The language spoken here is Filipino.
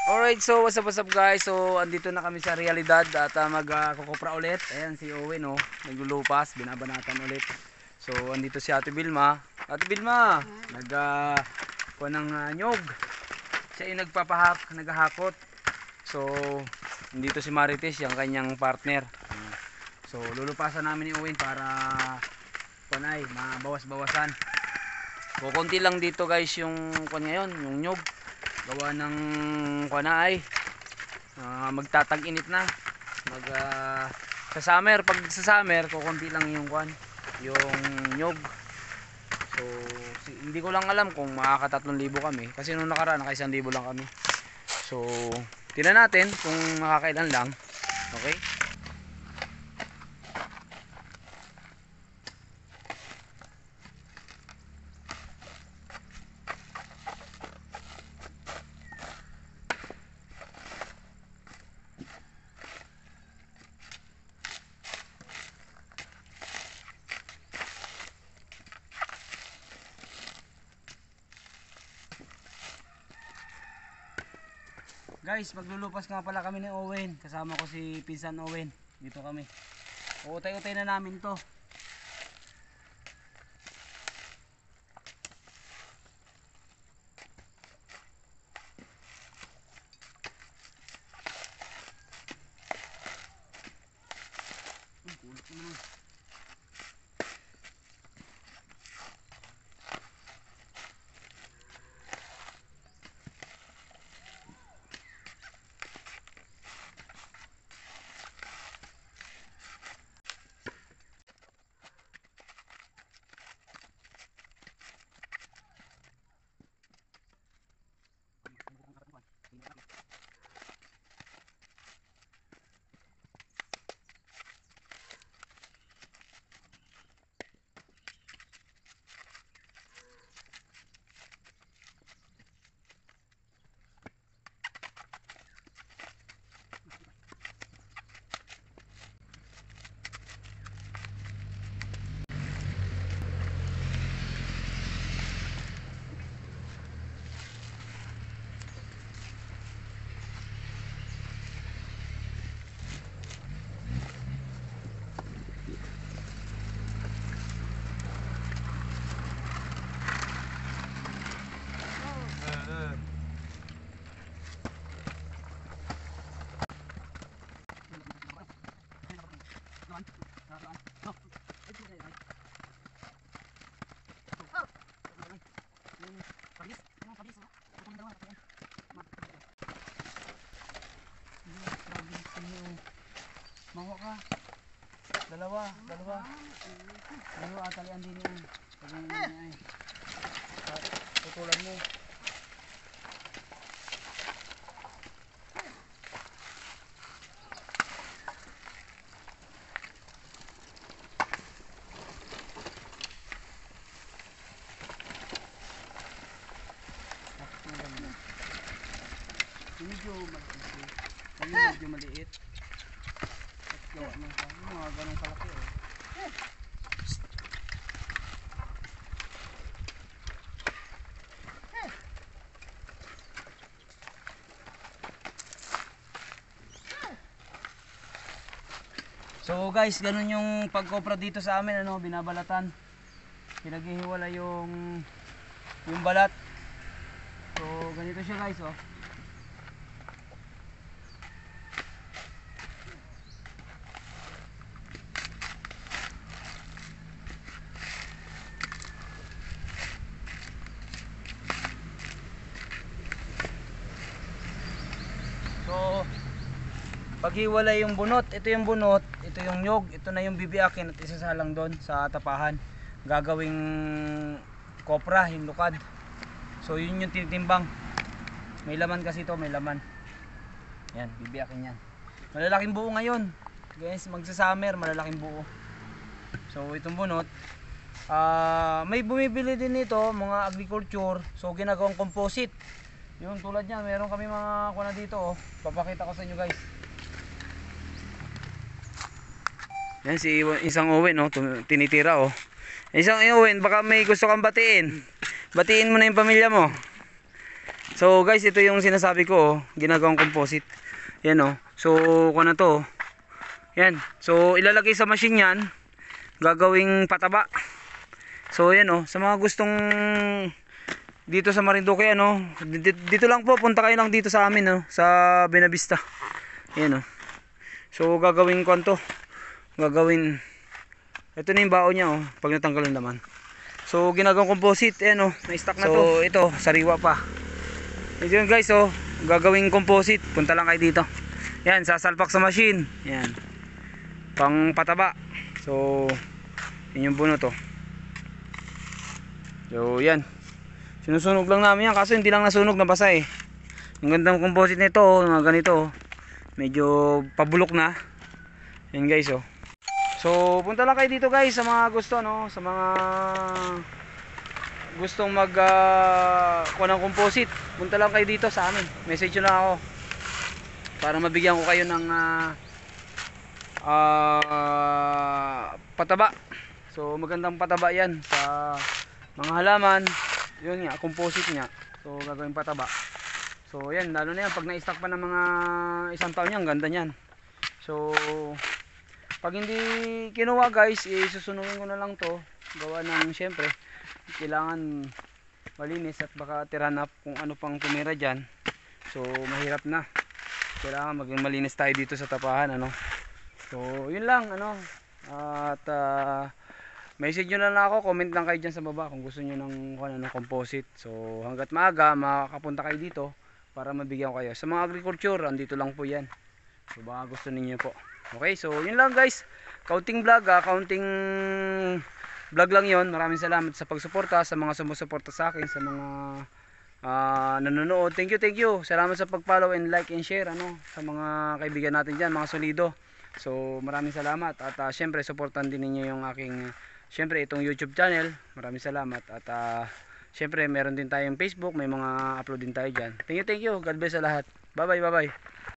Alright, so what's up guys? So andito na kami sa realidad at magkukupra ulit. Ayan si Owen oh, naglulupas, binabanatan ulit. So andito si Ate Vilma. Ate Vilma, kuha ng nyog. Siya yung naghahakot. So andito si Marites, yung kanyang partner. So lulupasan namin ni Owen para panay, mabawas-bawasan. Kukunti lang dito guys yung ngayon, yung nyog. Gawa ng kuanay magtatag-init na sa summer, pag sa summer kukunti lang yung yung nyog. So hindi ko lang alam kung makaka 3,000 kami kasi nung nakaraan naka 1,000 lang kami. So tingnan natin kung makakailan lang. Okay. Guys, maglulupas nga pala kami ni Owen. Kasama ko si Pinsan Owen. Dito kami. Uutay-utay na namin to. Maho ka. Dalawa. Atalian din yan. Pagyan niya ay. Tutulan mo. Medyo maliit. Gawa ng mga ganong kalaki oh. So guys, ganun yung pagkopra dito sa amin ano, binabalatan. Pinaghihiwala yung balat. So ganito siya guys oh. Paghiwalay yung bunot, ito yung bunot, ito yung nyog, ito na yung bibiakin at isasalang doon sa tapahan. Gagawing kopra, yung lukad. So yun yung tinitimbang. May laman kasi ito, may laman. Yan, bibiakin yan. Malalaking buo ngayon. Guys, magsa-summer, malalaking buo. So itong bunot, may bumibili din nito, mga agriculture. So ginagawang composite. Yung tulad niyan, meron kami mga kuna dito oh. Papakita ko sa inyo guys. Yan si isang Owen oh, tinitira oh. Isang Owen, baka may gusto kang batiin. Batiin mo na yung pamilya mo. So guys, ito yung sinasabi ko, oh, ginagawang composite. Yan oh. So kung ano to, yan. So ilalagay sa machine yan, gagawing pataba. So yan oh, sa mga gustong dito sa Marinduque ano, dito lang po, punta kayo lang dito sa amin oh, sa Benavista. Yan oh. So gagawin ko to. Gagawin, ito na yung baon niya oh, pag natanggal yung laman. So ginagawang composite, ayan oh, na-stock na to. So ito, sariwa pa. Ito yun guys oh, gagawing composite. Punta lang kayo dito. Yan, sasalpak sa machine. Yan. Pang pataba. So yun yung buno to. So yan. Sinusunog lang namin yan, kaso hindi lang nasunog, nabasa eh. Ang gandang composite nito oh, mga ganito oh. Medyo pabulok na. Yan guys oh. So punta lang kayo dito guys sa mga gusto no, sa mga gustong mag kuha ng composite. Punta lang kayo dito sa amin. Message nyo lang ako para mabigyan ko kayo ng pataba. So magandang pataba yan sa mga halaman. Yun nga, composite nga. So gagawin pataba. So yan, lalo na yan pag na-stock pa ng mga isang taon yan, ganda niyan. So pag hindi kinuha guys, isusunugin ko na lang to. Gawa ng syempre kailangan malinis at baka tiranap kung ano pang tumira dyan. So mahirap na. Kailangan maging malinis tayo dito sa tapahan ano. So yun lang ano. At message nyo na lang ako, comment lang kayo dyan sa baba kung gusto nyo ng composite. So hanggat maaga makakapunta kayo dito para mabigyan ko kayo. Sa mga agriculture, andito lang po yan. So baka gusto ninyo po. Okay, so yun lang guys. Counting vlog, counting vlog lang yon. Maraming salamat sa pagsuporta, sa mga sumusuporta sa akin, sa mga nanonood. Thank you. Salamat sa pag-follow and like and share ano, sa mga kaibigan natin dyan, mga solido. So maraming salamat. At syempre, supportan din ninyo yung aking, syempre itong YouTube channel. Maraming salamat. At syempre, meron din tayong Facebook. May mga upload din tayo dyan. Thank you. God bless sa lahat. Bye bye.